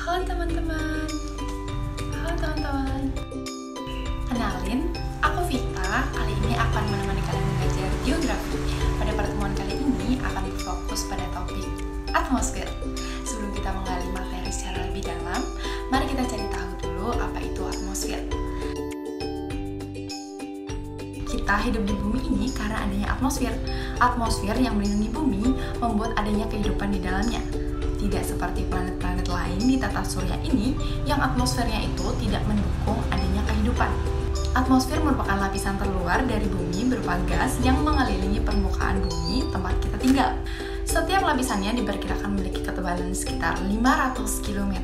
Halo teman-teman. Kenalin, aku Vita. Kali ini akan menemani kalian belajar geografi. Pada pertemuan kali ini akan berfokus pada topik atmosfer. Sebelum kita menggali materi secara lebih dalam, mari kita cari tahu dulu apa itu atmosfer. Kita hidup di bumi ini karena adanya atmosfer. Atmosfer yang melindungi bumi membuat adanya kehidupan di dalamnya. Tidak seperti planet-planet lain di tata surya ini yang atmosfernya itu tidak mendukung adanya kehidupan. Atmosfer merupakan lapisan terluar dari bumi berupa gas yang mengelilingi permukaan bumi tempat kita tinggal. Setiap lapisannya diperkirakan memiliki ketebalan sekitar 500 km.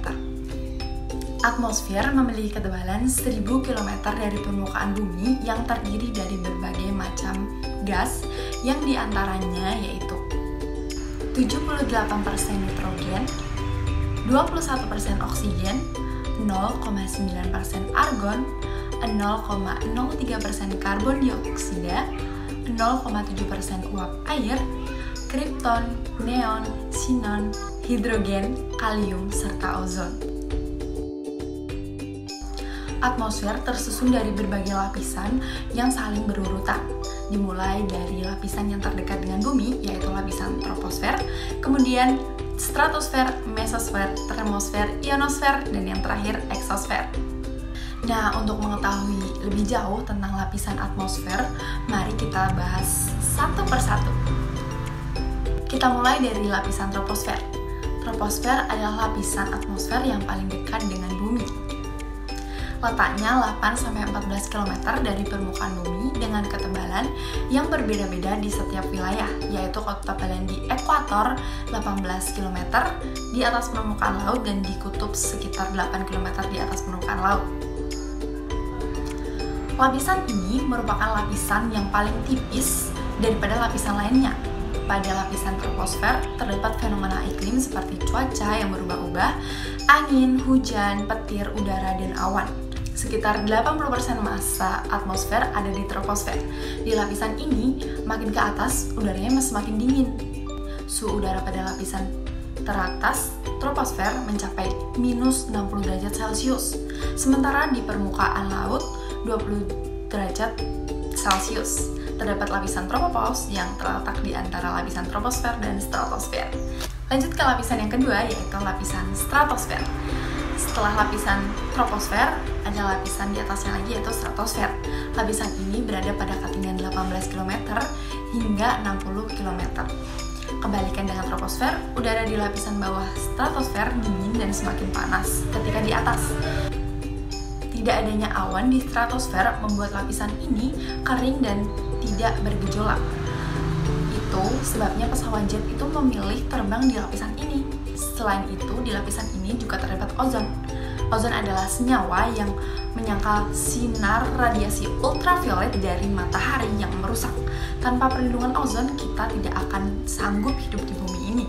Atmosfer memiliki ketebalan 1000 km dari permukaan bumi yang terdiri dari berbagai macam gas yang diantaranya yaitu 78% nitrogen, 21% oksigen, 0,9% argon, 0,03% karbon dioksida, 0,7% uap air, kripton, neon, sinon, hidrogen, kalium, serta ozon. Atmosfer tersusun dari berbagai lapisan yang saling berurutan, dimulai dari lapisan yang terdekat dengan bumi, yaitu lapisan troposfer, kemudian stratosfer, mesosfer, termosfer, ionosfer, dan yang terakhir eksosfer. Nah, untuk mengetahui lebih jauh tentang lapisan atmosfer, mari kita bahas satu persatu. Kita mulai dari lapisan troposfer. Troposfer adalah lapisan atmosfer yang paling dekat dengan bumi. Letaknya 8-14 km dari permukaan bumi dengan ketebalan yang berbeda-beda di setiap wilayah, yaitu ketebalan di ekuator 18 km di atas permukaan laut dan di kutub sekitar 8 km di atas permukaan laut. Lapisan ini merupakan lapisan yang paling tipis daripada lapisan lainnya. Pada lapisan troposfer terdapat fenomena iklim seperti cuaca yang berubah-ubah, angin, hujan, petir, udara, dan awan. Sekitar 80% massa atmosfer ada di troposfer. Di lapisan ini, makin ke atas, udaranya semakin dingin. Suhu udara pada lapisan teratas, troposfer, mencapai minus 60 derajat Celcius. Sementara di permukaan laut, 20 derajat Celcius. Terdapat lapisan tropopause yang terletak di antara lapisan troposfer dan stratosfer. Lanjut ke lapisan yang kedua, yaitu lapisan stratosfer. Setelah lapisan troposfer, ada lapisan di atasnya lagi yaitu stratosfer. Lapisan ini berada pada ketinggian 18 km hingga 60 km. Kebalikan dengan troposfer, udara di lapisan bawah stratosfer dingin dan semakin panas ketika di atas. Tidak adanya awan di stratosfer membuat lapisan ini kering dan tidak bergejolak. Itu sebabnya pesawat jet itu memilih terbang di lapisan ini. Selain itu, di lapisan ini juga terdapat ozon. Ozon adalah senyawa yang menyangkal sinar radiasi ultraviolet dari matahari yang merusak. Tanpa perlindungan ozon, kita tidak akan sanggup hidup di bumi ini.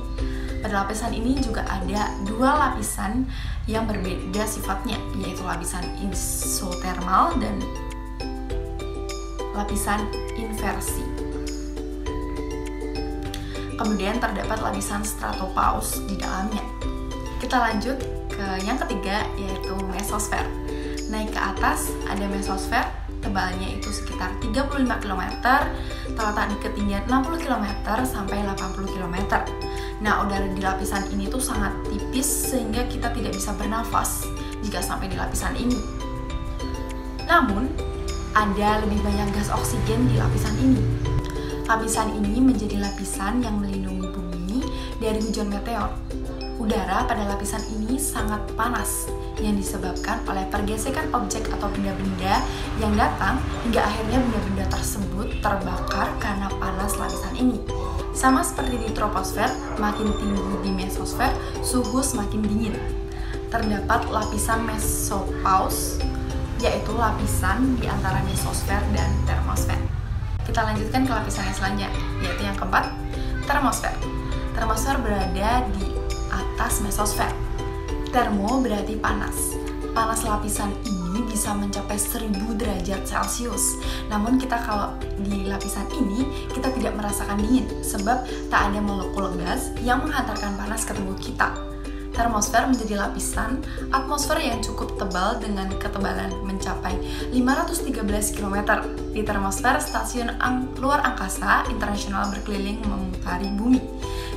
Pada lapisan ini juga ada dua lapisan yang berbeda sifatnya, yaitu lapisan isotermal dan lapisan inversi. Kemudian terdapat lapisan stratopause di dalamnya. Kita lanjut ke yang ketiga, yaitu mesosfer. Naik ke atas ada mesosfer, tebalnya itu sekitar 35 km, terletak di ketinggian 60 km sampai 80 km. Nah, udara di lapisan ini tuh sangat tipis sehingga kita tidak bisa bernafas jika sampai di lapisan ini. Namun, ada lebih banyak gas oksigen di lapisan ini. Lapisan ini menjadi lapisan yang melindungi bumi dari hujan meteor. Udara pada lapisan ini sangat panas yang disebabkan oleh pergesekan objek atau benda-benda yang datang hingga akhirnya benda-benda tersebut terbakar karena panas lapisan ini. Sama seperti di troposfer, makin tinggi di mesosfer, suhu semakin dingin. Terdapat lapisan mesopause, yaitu lapisan di antara mesosfer dan termosfer. Kita lanjutkan ke lapisan yang selanjutnya, yaitu yang keempat, termosfer. Termosfer berada di atas mesosfer. Termo berarti panas. Panas lapisan ini bisa mencapai 1000 derajat Celcius. Namun kita kalau di lapisan ini, kita tidak merasakan dingin, sebab tak ada molekul gas yang menghantarkan panas ke tubuh kita. Termosfer menjadi lapisan atmosfer yang cukup tebal dengan ketebalan mencapai 513 km. Di termosfer, stasiun luar angkasa internasional berkeliling memutari bumi.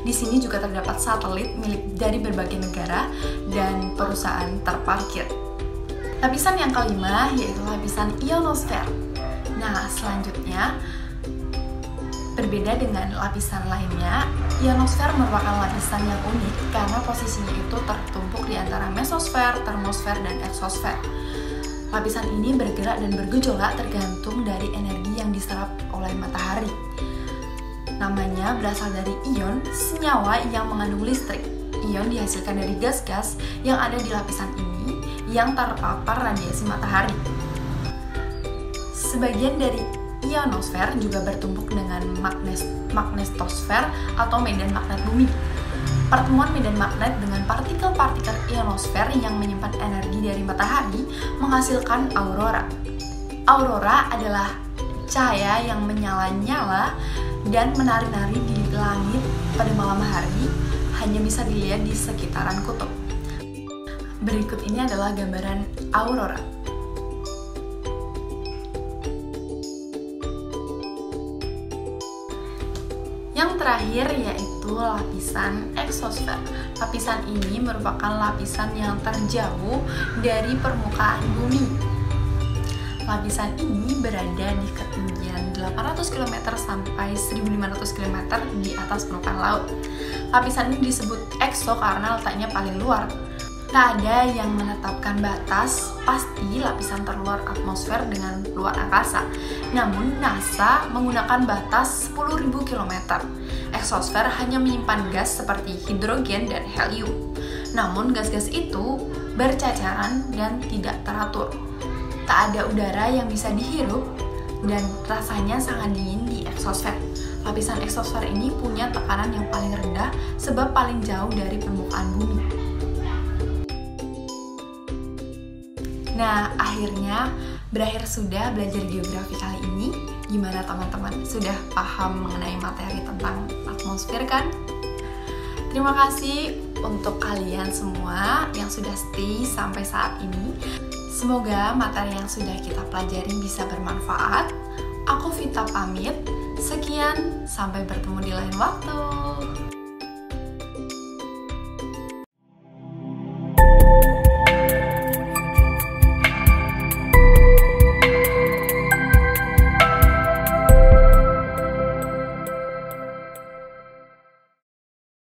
Di sini juga terdapat satelit milik dari berbagai negara dan perusahaan terparkir. Lapisan yang kelima yaitu lapisan ionosfer. Nah, selanjutnya berbeda dengan lapisan lainnya, ionosfer merupakan lapisan yang unik karena posisinya itu tertumpuk di antara mesosfer, termosfer, dan eksosfer. Lapisan ini bergerak dan bergejolak tergantung dari energi yang diserap oleh matahari. Namanya berasal dari ion, senyawa yang mengandung listrik. Ion dihasilkan dari gas-gas yang ada di lapisan ini yang terpapar radiasi matahari. Sebagian dari ionosfer juga bertumpuk dengan magnetosfer atau medan magnet bumi. Pertemuan medan magnet dengan partikel-partikel ionosfer yang menyimpan energi dari matahari menghasilkan aurora. Aurora adalah cahaya yang menyala-nyala dan menari-nari di langit pada malam hari, hanya bisa dilihat di sekitaran kutub. Berikut ini adalah gambaran aurora. Yang terakhir yaitu lapisan eksosfer. Lapisan ini merupakan lapisan yang terjauh dari permukaan bumi. Lapisan ini berada di ketinggian 800 km sampai 1500 km di atas permukaan laut. Lapisan ini disebut ekso karena letaknya paling luar. Tak ada yang menetapkan batas pasti lapisan terluar atmosfer dengan luar angkasa. Namun NASA menggunakan batas 10.000 km. Eksosfer hanya menyimpan gas seperti hidrogen dan helium. Namun gas-gas itu bercacaran dan tidak teratur. Tak ada udara yang bisa dihirup dan rasanya sangat dingin di eksosfer. Lapisan eksosfer ini punya tekanan yang paling rendah sebab paling jauh dari permukaan bumi. Nah, akhirnya berakhir sudah belajar geografi kali ini. Gimana teman-teman? Sudah paham mengenai materi tentang atmosfer kan? Terima kasih untuk kalian semua yang sudah stay sampai saat ini. Semoga materi yang sudah kita pelajari bisa bermanfaat. Aku Vita pamit. Sekian, sampai bertemu di lain waktu.